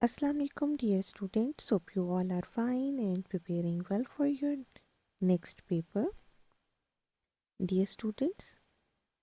Assalamu alaikum dear students. Hope you all are fine and preparing well for your next paper. Dear students,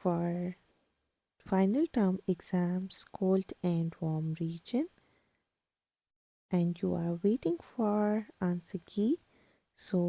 for final term exams cold and warm region and you are waiting for answer key. So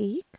1,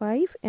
5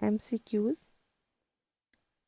MCQs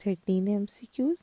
13 MCQs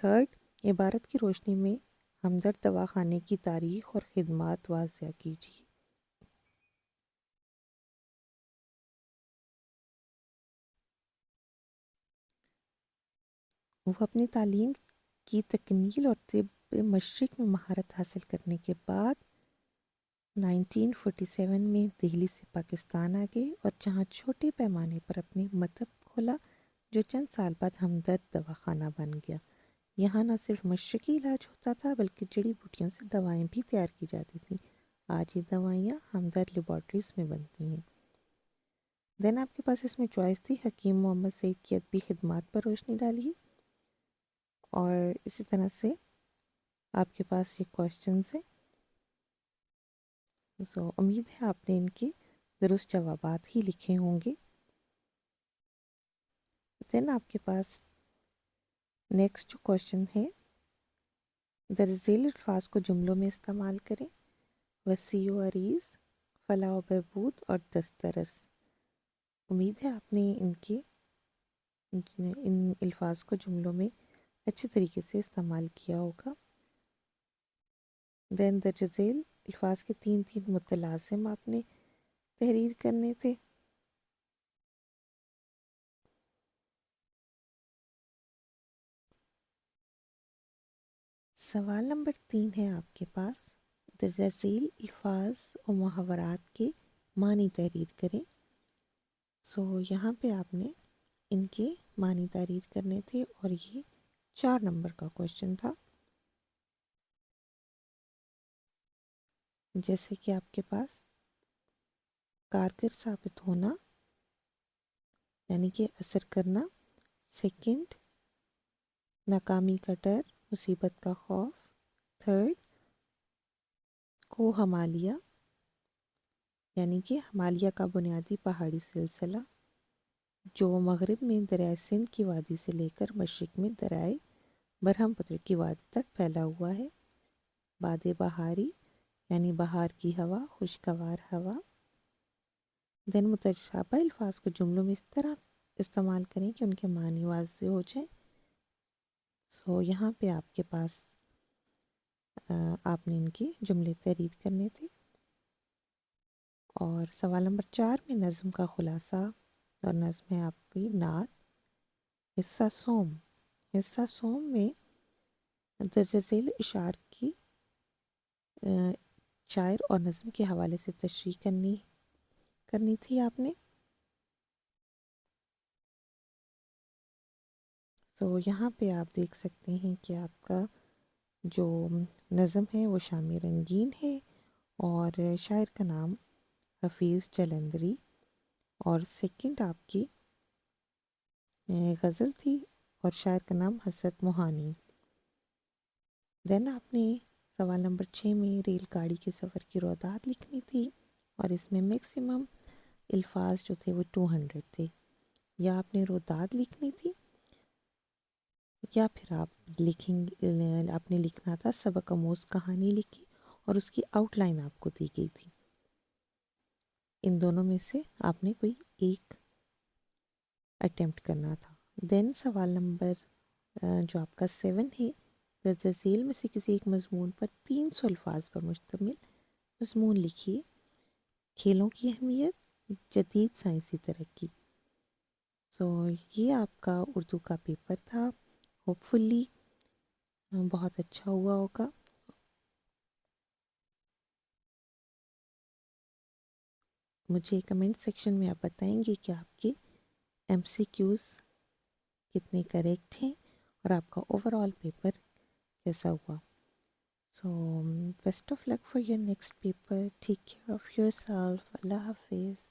third, عبارت کی روشنی میں ہمدرد دواخانے کی تاریخ اور خدمات واضح کیجیے۔ وہ اپنی تعلیم کی تکمیل اور طب مشرق میں مہارت حاصل کرنے کے بعد 1947 میں دہلی سے پاکستان آ گئے اور جہاں چھوٹے پیمانے پر اپنے مکتب کھولا جو چند سال بعد ہمدرد دواخانہ بن گیا۔ یہاں نہ صرف مشرقی علاج ہوتا تھا بلکہ جڑی بوٹیوں سے دوائیں بھی تیار کی جاتی تھیں۔ آج یہ دوائیاں ہمدرد لیبارٹریز میں بنتی ہیں۔ دین آپ کے پاس اس میں چوائس تھی حکیم محمد سعید کی ادبی خدمات پر روشنی ڈالیے، اور اسی طرح سے آپ کے پاس یہ کوشچنز ہیں۔ امید ہے آپ نے ان کے درست جوابات ہی لکھے ہوں گے۔ دین آپ کے پاس نیکسٹ جو کوشچن ہے، درج ذیل الفاظ کو جملوں میں استعمال کریں۔ وسیع و عریض، فلاح و بہبود اور دسترس۔ امید ہے آپ نے ان الفاظ کو جملوں میں اچھے طریقے سے استعمال کیا ہوگا۔ دین درج ذیل الفاظ کے 3 متلازم آپ نے تحریر کرنے تھے۔ سوال نمبر 3 ہے آپ کے پاس، درج ذیل الفاظ و محاورات کے معنی تحریر کریں۔ یہاں پہ آپ نے ان کے معنی تحریر کرنے تھے اور یہ 4 نمبر کا کوشچن تھا۔ جیسے کہ آپ کے پاس کارگر ثابت ہونا یعنی کہ اثر کرنا، سیکنڈ ناکامی کا ڈر، مصیبت کا خوف، تھرڈ کو ہمالیہ یعنی کہ ہمالیہ کا بنیادی پہاڑی سلسلہ جو مغرب میں دریائے سندھ کی وادی سے لے کر مشرق میں دریائے برہم پتر کی وادی تک پھیلا ہوا ہے، باد بہاری یعنی بہار کی ہوا، خوشگوار ہوا۔ دین متشابہ الفاظ کو جملوں میں اس طرح استعمال کریں کہ ان کے معنی واضح ہو جائیں۔ یہاں پہ آپ کے پاس آپ نے ان کے جملے تحریر کرنے تھے، اور سوال نمبر 4 میں نظم کا خلاصہ، اور نظم ہے آپ کی نعت۔ حصہ سوم، حصہ سوم میں درج ذیل اشعار کی شاعر اور نظم کے حوالے سے تشریح کرنی تھی آپ نے۔ یہاں پہ آپ دیکھ سکتے ہیں کہ آپ کا جو نظم ہے وہ شام رنگین ہے، اور شاعر کا نام حفیظ جلندری، اور سیکنڈ آپ کی غزل تھی اور شاعر کا نام حضرت موہانی۔ دین آپ نے سوال نمبر 6 میں ریل گاڑی کے سفر کی روایت لکھنی تھی، اور اس میں میکسیمم الفاظ جو تھے وہ 200 تھے۔ یا آپ نے روایت لکھنی تھی، یا پھر آپ نے لکھنا تھا سبق آموز کہانی لکھی اور اس کی آؤٹ لائن آپ کو دی گئی تھی۔ ان دونوں میں سے آپ نے کوئی ایک اٹیمپٹ کرنا تھا۔ دین سوال نمبر جو آپ کا 7 ہے، درج ذیل میں سے کسی ایک مضمون پر 300 الفاظ پر مشتمل مضمون لکھیے۔ کھیلوں کی اہمیت، جدید سائنسی ترقی۔ یہ آپ کا اردو کا پیپر تھا، ہوپ فلی بہت اچھا ہوا ہوگا۔ مجھے کمنٹ سیکشن میں آپ بتائیں گے کہ آپ کے ایم سی کیوز کتنے کریکٹ ہیں اور آپ کا اوور آل پیپر کیسا ہوا۔ Best of luck for your next paper, take care of yourself, اللہ حافظ۔